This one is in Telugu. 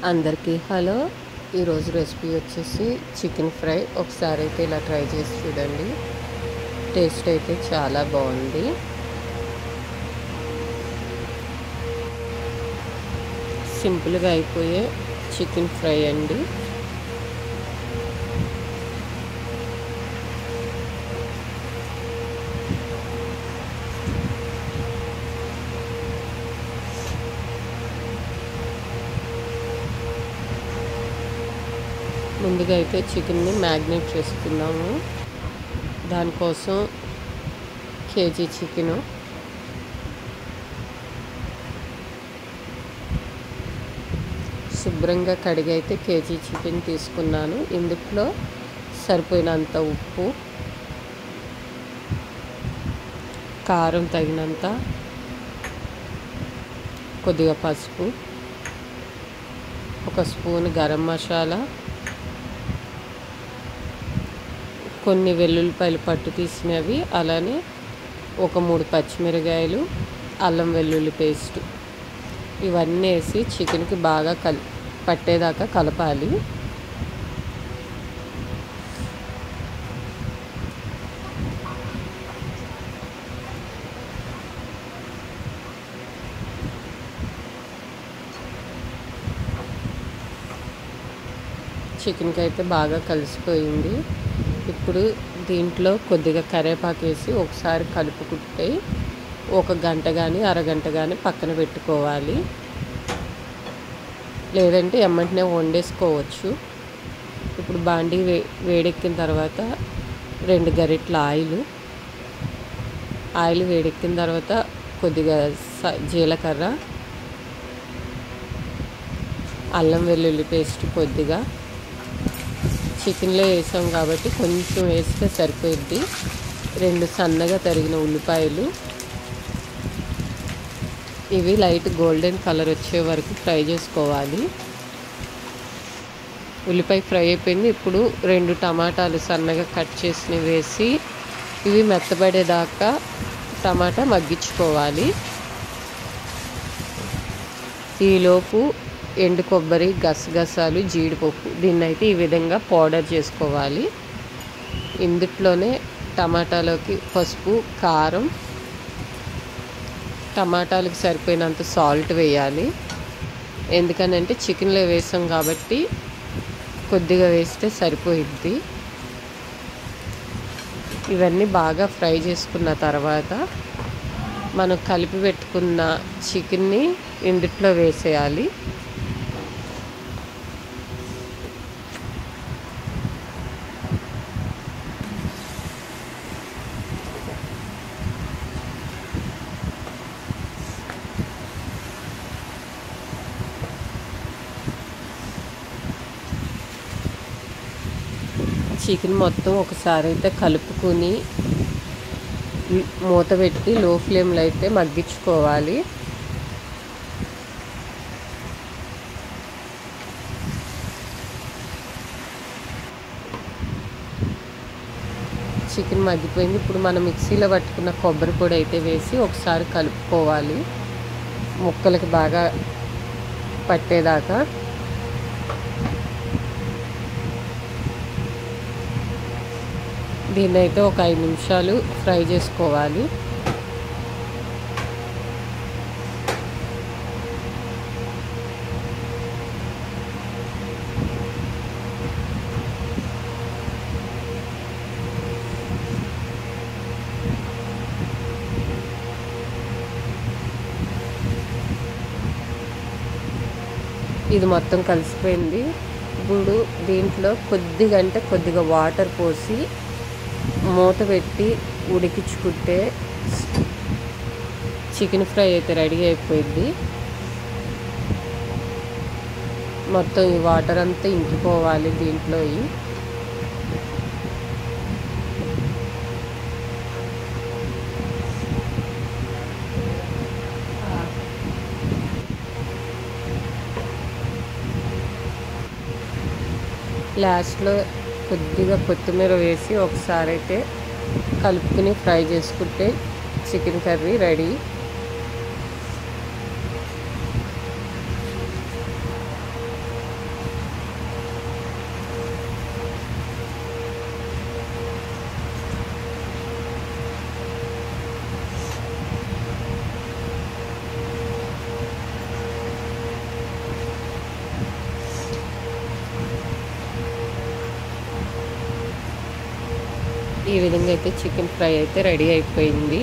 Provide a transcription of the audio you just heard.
అందరికీ హలో. ఈరోజు రెసిపీ వచ్చేసి చికెన్ ఫ్రై. ఒకసారి అయితే ఇలా ట్రై చేసి చూడండి. టేస్ట్ అయితే చాలా బాగుంది. సింపుల్గా అయిపోయే చికెన్ ఫ్రై అండి. ముందుగా అయితే చికెన్ని మ్యాగ్నేట్ చేసుకుందాము. దానికోసం కేజీ చికెను, శుభ్రంగా కడిగి అయితే కేజీ చికెన్ తీసుకున్నాను. ఇందులో సరిపోయినంత ఉప్పు, కారం తగినంత, కొద్దిగా పసుపు, ఒక స్పూన్ గరం మసాలా, కొన్ని వెల్లుల్లిపాయలు పట్టు తీసినవి, అలానే ఒక 3 పచ్చిమిరకాయలు, అల్లం వెల్లుల్లి పేస్ట్, ఇవన్నీ వేసి చికెన్కి బాగా పట్టేదాకా కలపాలి. చికెన్కి అయితే బాగా కలిసిపోయింది. ఇప్పుడు దీంట్లో కొద్దిగా కరివేపాకు వేసి ఒకసారి కలుపుకుంటే ఒక గంట కానీ అరగంట కానీ పక్కన పెట్టుకోవాలి. లేదంటే ఎమ్మటనే వండేసుకోవచ్చు. ఇప్పుడు బాండీ వేడెక్కిన తర్వాత 2 గరిటెల ఆయిల్ వేడెక్కిన తర్వాత కొద్దిగా జీలకర్ర, అల్లం వెల్లుల్లి పేస్ట్ కొద్దిగా, చికెన్లో వేసాం కాబట్టి కొంచెం వేస్తే సరిపోద్ది. 2 సన్నగా తరిగిన ఉల్లిపాయలు, ఇవి లైట్ గోల్డెన్ కలర్ వచ్చే వరకు ఫ్రై చేసుకోవాలి. ఉల్లిపాయ ఫ్రై అయిపోయింది. ఇప్పుడు 2 టమాటాలు సన్నగా కట్ చేసినవి వేసి ఇవి మెత్తబడేదాకా టమాటా మగ్గించుకోవాలి. ఈలోపు ఎండు కొబ్బరి, గసగసాలు, జీడిపప్పు, దీన్నైతే ఈ విధంగా పౌడర్ చేసుకోవాలి. ఇందులోనే టమాటాలోకి పసుపు, కారం, టమాటాలకు సరిపోయినంత సాల్ట్ వేయాలి. ఎందుకనంటే చికెన్లో వేసాం కాబట్టి కొద్దిగా వేస్తే సరిపోయిద్ది. ఇవన్నీ బాగా ఫ్రై చేసుకున్న తర్వాత మనం కలిపి పెట్టుకున్న చికెన్ని ఇందులో వేసేయాలి. చికెన్ మొత్తం ఒకసారి అయితే కలుపుకొని మూత పెట్టి లో ఫ్లేమ్లో అయితే మగ్గించుకోవాలి. చికెన్ మగ్గిపోయింది. ఇప్పుడు మనం మిక్సీలో పట్టుకున్న కొబ్బరి పొడి అయితే వేసి ఒకసారి కలుపుకోవాలి, ముక్కలకి బాగా పట్టేదాకా. దీన్ని అయితే ఒక 5 నిమిషాలు ఫ్రై చేసుకోవాలి. ఇది మొత్తం కలిసిపోయింది. ఇప్పుడు దీంట్లో కొద్దిగా వాటర్ పోసి మూత పెట్టి ఉడికించుకుంటే చికెన్ ఫ్రై అయితే రెడీ అయిపోయింది. మొత్తం ఈ వాటర్ అంతా ఇంకిపోవాలి దీంట్లో. లాస్ట్లో కొద్దిగా కొత్తిమీర వేసి ఒకసారి అయితే కలుపుకుని ఫ్రై చేసుకుంటే చికెన్ కర్రీ రెడీ. ఈ విధంగా అయితే చికెన్ ఫ్రై అయితే రెడీ అయిపోయింది.